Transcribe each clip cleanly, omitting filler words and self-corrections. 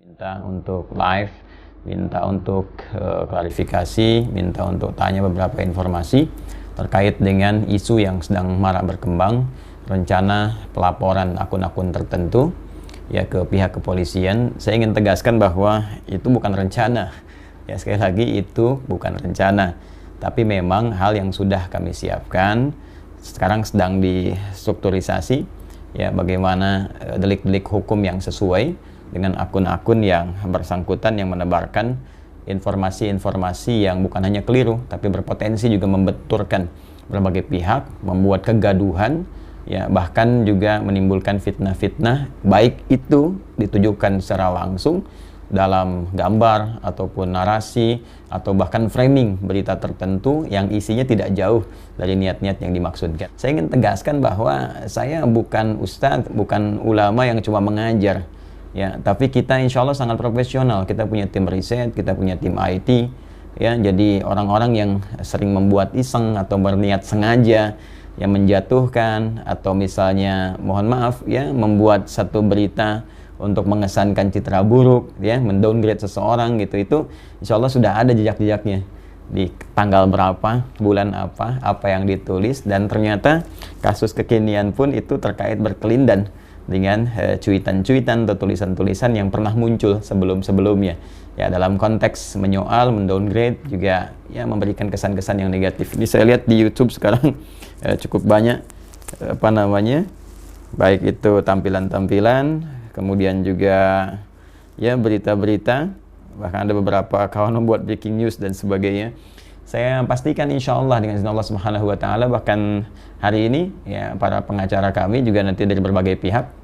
Minta untuk live, minta untuk klarifikasi, minta untuk tanya beberapa informasi terkait dengan isu yang sedang marak berkembang, rencana pelaporan akun-akun tertentu ya ke pihak kepolisian. Saya ingin tegaskan bahwa itu bukan rencana. Ya, sekali lagi itu bukan rencana, tapi memang hal yang sudah kami siapkan. Sekarang sedang distrukturisasi ya, bagaimana delik-delik hukum yang sesuai dengan akun-akun yang bersangkutan yang menebarkan informasi-informasi yang bukan hanya keliru tapi berpotensi juga membenturkan berbagai pihak, membuat kegaduhan ya, bahkan juga menimbulkan fitnah-fitnah, baik itu ditujukan secara langsung dalam gambar ataupun narasi atau bahkan framing berita tertentu yang isinya tidak jauh dari niat-niat yang dimaksudkan. Saya ingin tegaskan bahwa saya bukan ustadz, bukan ulama yang cuma mengajar ya, tapi kita insya Allah sangat profesional. Kita punya tim riset, kita punya tim IT ya, jadi orang-orang yang sering membuat iseng atau berniat sengaja yang menjatuhkan atau misalnya mohon maaf ya, membuat satu berita untuk mengesankan citra buruk ya, mendowngrade seseorang gitu, itu insya Allah sudah ada jejak-jejaknya di tanggal berapa, bulan apa yang ditulis, dan ternyata kasus kekinian pun itu terkait berkelindan dengan cuitan-cuitan atau tulisan-tulisan yang pernah muncul sebelum-sebelumnya ya, dalam konteks menyoal, mendowngrade, juga ya memberikan kesan-kesan yang negatif. Ini saya lihat di YouTube sekarang cukup banyak baik itu tampilan-tampilan, kemudian juga ya berita-berita, bahkan ada beberapa kawan membuat breaking news dan sebagainya. Saya pastikan insya Allah dengan izin Allah Subhanahu wa Ta'ala, bahkan hari ini ya para pengacara kami juga nanti dari berbagai pihak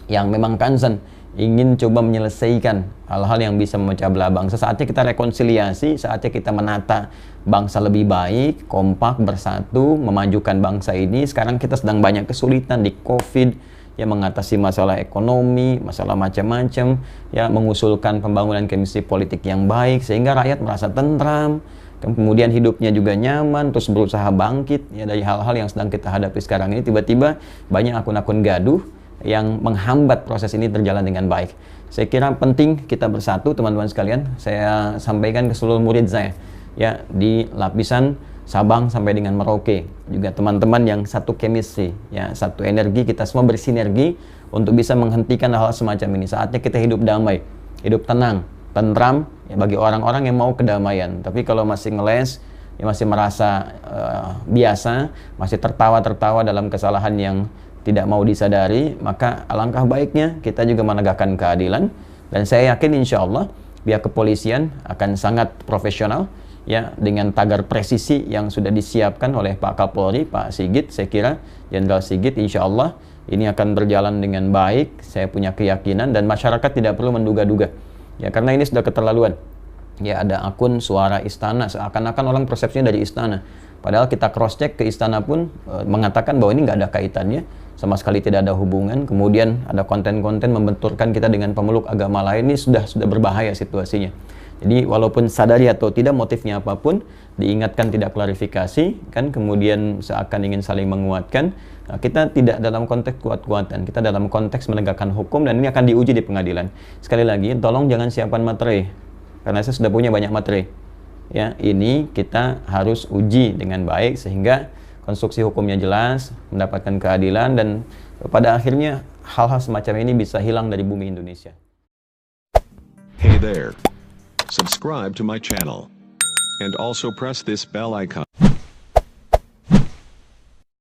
yang memang concern ingin coba menyelesaikan hal-hal yang bisa memecah belah bangsa. Saatnya kita rekonsiliasi, saatnya kita menata bangsa lebih baik, kompak, bersatu, memajukan bangsa ini. Sekarang kita sedang banyak kesulitan di COVID ya, mengatasi masalah ekonomi, masalah macam-macam ya, mengusulkan pembangunan kondisi politik yang baik sehingga rakyat merasa tentram, kemudian hidupnya juga nyaman, terus berusaha bangkit ya dari hal-hal yang sedang kita hadapi sekarang ini. Tiba-tiba banyak akun-akun gaduh yang menghambat proses ini berjalan dengan baik. Saya kira penting kita bersatu, teman-teman sekalian. Saya sampaikan ke seluruh murid saya ya, di lapisan Sabang sampai dengan Merauke, juga teman-teman yang satu chemistry ya, satu energi, kita semua bersinergi untuk bisa menghentikan hal-hal semacam ini. Saatnya kita hidup damai, hidup tenang, tentram ya, bagi orang-orang yang mau kedamaian. Tapi kalau masih ngeles ya, masih merasa biasa, masih tertawa-tertawa dalam kesalahan yang tidak mau disadari, maka alangkah baiknya kita juga menegakkan keadilan. Dan saya yakin insya Allah pihak kepolisian akan sangat profesional ya, dengan tagar presisi yang sudah disiapkan oleh Pak Kapolri, Pak Sigit. Saya kira Jenderal Sigit, insya Allah ini akan berjalan dengan baik. Saya punya keyakinan, dan masyarakat tidak perlu menduga-duga ya, karena ini sudah keterlaluan ya. Ada akun Suara Istana, seakan-akan orang persepsinya dari istana, padahal kita cross check ke istana pun mengatakan bahwa ini nggak ada kaitannya, sama sekali tidak ada hubungan. Kemudian ada konten-konten membenturkan kita dengan pemeluk agama lain. Ini sudah berbahaya situasinya. Jadi walaupun sadari atau tidak motifnya apapun, diingatkan tidak klarifikasi kan, kemudian seakan ingin saling menguatkan. Nah, kita tidak dalam konteks kuat-kuatan, kita dalam konteks menegakkan hukum, dan ini akan diuji di pengadilan. Sekali lagi, tolong jangan siapkan materi, karena saya sudah punya banyak materi ya. Ini kita harus uji dengan baik sehingga konstruksi hukumnya jelas, mendapatkan keadilan, dan pada akhirnya hal-hal semacam ini bisa hilang dari bumi Indonesia. Hey there. Subscribe to my channel and also press this bell icon.